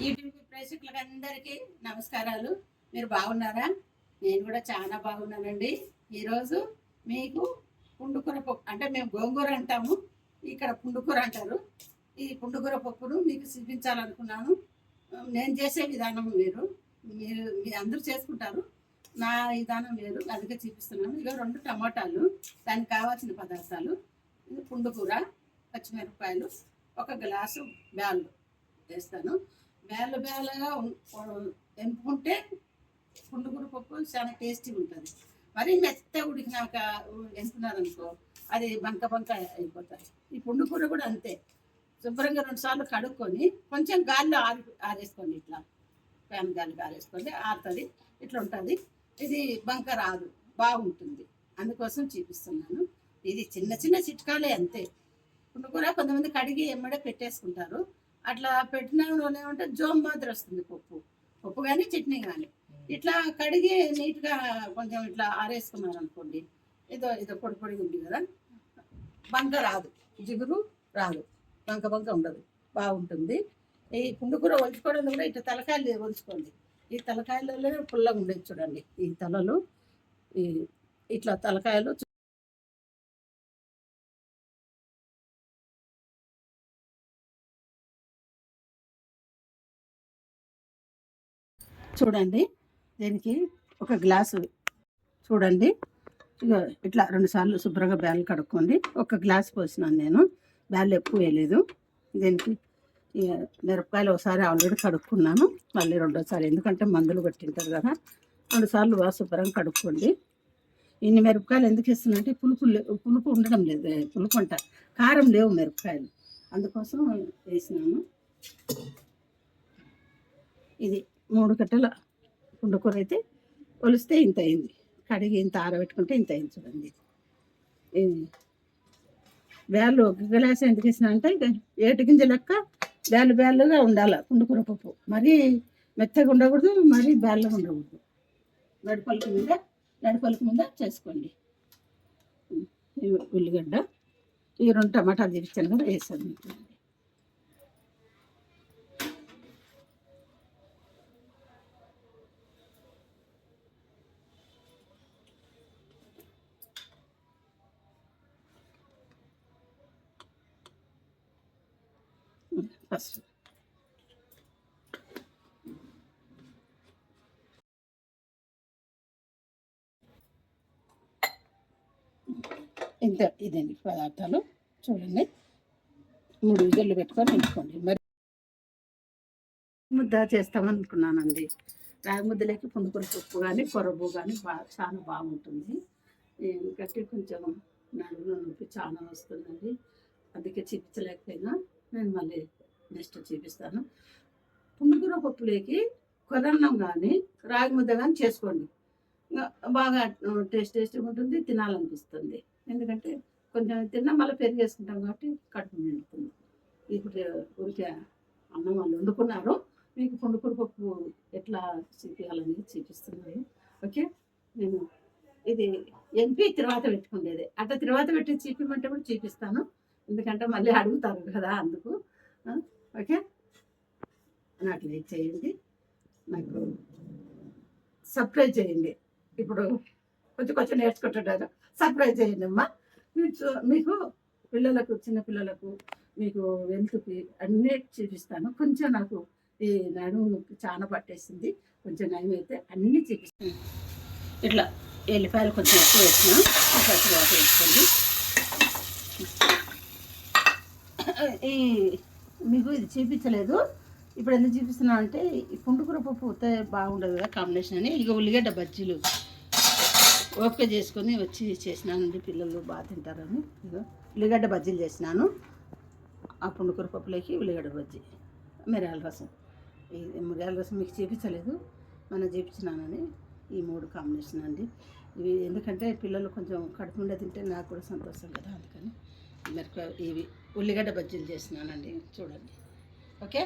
YouTube ప్రేక్షకులకు అందరికీ నమస్కారాలు. మీరు బాగున్నారా? నేను కూడా చాలా బాగున్నానండి. ఈరోజు మీకు పుండుకూర పప్పు, అంటే మేము గోంగూర అంటాము, ఇక్కడ పుండుకూర అంటారు. ఈ పుండుకూర పప్పును మీకు చూపించాలనుకున్నాను. నేను చేసే విధానం వేరు, మీరు అందరూ చేసుకుంటారు, నా విధానం వేరు, అందుకే చూపిస్తున్నాను. ఇక 2 టమాటాలు, దానికి కావాల్సిన పదార్థాలు: పుండుకూర, పచ్చిమిరపకాయలు, 1 గ్లాసు బ్యాళ్ళు వేస్తాను. బేళ్ళగా ఎంపుకుంటే పుండుకూర పప్పు చాలా టేస్టీగా ఉంటుంది. మరీ మెత్త ఉడికినాక ఎంపుకున్నారనుకో అది బంక అయిపోతాయి. ఈ పుండుకూర కూడా అంతే, శుభ్రంగా 2 సార్లు కడుక్కొని కొంచెం గాలిలో ఆరేసుకోండి. ఇట్లా ఫ్యాన్ గాలిలో ఆరేసుకోండి, ఆరుతుంది. ఇట్లా ఉంటుంది. ఇది బంక రాదు, బాగుంటుంది. అందుకోసం చూపిస్తున్నాను. ఇది చిన్న చిన్న చిట్కాలే అంతే. పుండుకూర కొంతమంది కడిగి ఎమ్మడే పెట్టేసుకుంటారు. అట్లా పెట్టిన ఏమంటే జోమ్ మాదిరి వస్తుంది పప్పు కానీ చట్నీ కానీ. ఇట్లా కడిగి నీట్గా కొంచెం ఇట్లా ఆరేసుకున్నారు అనుకోండి, ఇదో పొడి ఉంది కదా, బంక రాదు, జిగురు రాదు, బంక ఉండదు, బాగుంటుంది. ఈ పుండుకూర ఒలుచుకోవడం కూడా ఇట్లా తలకాయలు ఒలుచుకోండి. ఈ తలకాయలలో పుల్లగా ఉండేది చూడండి. ఈ తలలు ఇట్లా తలకాయలు చూడండి. దీనికి 1 గ్లాసు చూడండి, ఇట్లా 2 సార్లు శుభ్రంగా బ్యాళ్ళు కడుక్కోండి. 1 గ్లాస్ పోసినాను నేను, బ్యాళ్ళు ఎక్కువ వేయలేదు. దీనికి మిరపకాయలు ఒకసారి ఆల్రెడీ కడుక్కున్నాను, మళ్ళీ 2వ సారి, ఎందుకంటే మందులు పెట్టింటారు కదా. 2 సార్లు బాగా శుభ్రంగా కడుక్కోండి. ఇన్ని మిరపకాయలు ఎందుకు ఇస్తున్నా అంటే పులుపు ఉండడం లేదు, పులుపు అంట కారం లేవు మిరపకాయలు, అందుకోసం వేసినాను. ఇది 3 కట్టల పుండుకూర అయితే ఒలిస్తే ఇంత అయింది, కడిగి ఇంత ఆరబెట్టుకుంటే ఇంత అయింది చూడండి. బ్యాళ్ళు 1 గ్లాస్ ఎందుకు వేసినా అంటే 7 గింజ లెక్క బ్యాళ్ళుగా ఉండాలి పుండుకూర పప్పు. మరీ మెత్తగా ఉండకూడదు, మరీ బ్యాళ్ళగా ఉండకూడదు, నడిపలుకు మీద చేసుకోండి. ఉల్లిగడ్డ, ఈ 2 టమాటాలు తీర్చాను కదా, వేసాను. ఫస్ట్ ఇంత ఇదండి పదార్థాలు. చూడండి, 3 విజిల్లు పెట్టుకొని ఎంచుకోండి. మరి ముద్ద చేస్తామనుకున్నానండి. రాగి ముద్దలోకి పుండుకూర పప్పు కానీ కొరబు కానీ చాలా బాగుంటుంది. ఎందుకంటే కొంచెం నడుములో నొప్పి చాలా వస్తుందండి, అందుకే చూపించలేకపోయినా నేను మళ్ళీ నెక్స్ట్ చూపిస్తాను. పుండుకూర పప్పులోకి కొరన్నం కానీ రాగి ముద్ద కానీ చేసుకోండి, బాగా టేస్టీగా ఉంటుంది, తినాలనిపిస్తుంది. ఎందుకంటే కొంచెం తిన్నా మళ్ళీ పెరుగు వేసుకుంటాం కాబట్టి కడుపు నిండుతుంది. ఇప్పుడు ఊరికే అన్నం వాళ్ళు వండుకున్నారు, మీకు పుండుకూర పప్పు ఎట్లా చూపించాలని చూపిస్తున్నాను. ఓకే, నేను ఇది ఎంపీ తర్వాత పెట్టుకునేది, అట్లా తర్వాత పెట్టి చూపించమంటే కూడా చూపిస్తాను, ఎందుకంటే మళ్ళీ అడుగుతారు కదా, అందుకు. ఓకే, నాకు లైక్ చేయండి, నాకు సబ్స్క్రైబ్ చేయండి. ఇప్పుడు కొంచెం నేర్చుకుంటున్నారు, సబ్స్క్రైబ్ చేయండి అమ్మా. మీకు పిల్లలకు, చిన్న పిల్లలకు, మీకు వెల్త్కి అన్నీ చూపిస్తాను. కొంచెం నాకు ఈ నడుము చాలా పట్టేసింది, కొంచెం నయం అయితే అన్నీ చూపిస్తాను. ఇట్లా ఎల్లిపాయలు కొంచెం ఎక్కువ వేసిన, తర్వాత వేసుకోండి. మీకు ఇది చూపించలేదు, ఇప్పుడు ఎందుకు చూపిస్తున్నా అంటే ఈ పుండుకూర పప్పు ఉత్తే బాగుండదు కదా కాంబినేషన్ అని. ఇక ఉల్లిగడ్డ బజ్జీలు ఓపిక చేసుకొని వచ్చి చేసినానండి, పిల్లలు బాగా తింటారని. ఇక ఉల్లిగడ్డ బజ్జీలు చేసినాను. ఆ పుండుకూర పప్పులోకి ఉల్లిగడ్డ బజ్జీ, మిరియాల రసం. ఈ మిరియాల రసం మీకు చూపించలేదు, మనం చూపించినానని ఈ 3 కాంబినేషన్ అండి ఇవి. ఎందుకంటే పిల్లలు కొంచెం కడుపు నిండా తింటే నాకు కూడా సంతోషం కదా, అందుకని ఇవి ఉల్లిగడ్డ బజ్జీలు చేసినానండి. చూడండి. ఓకే.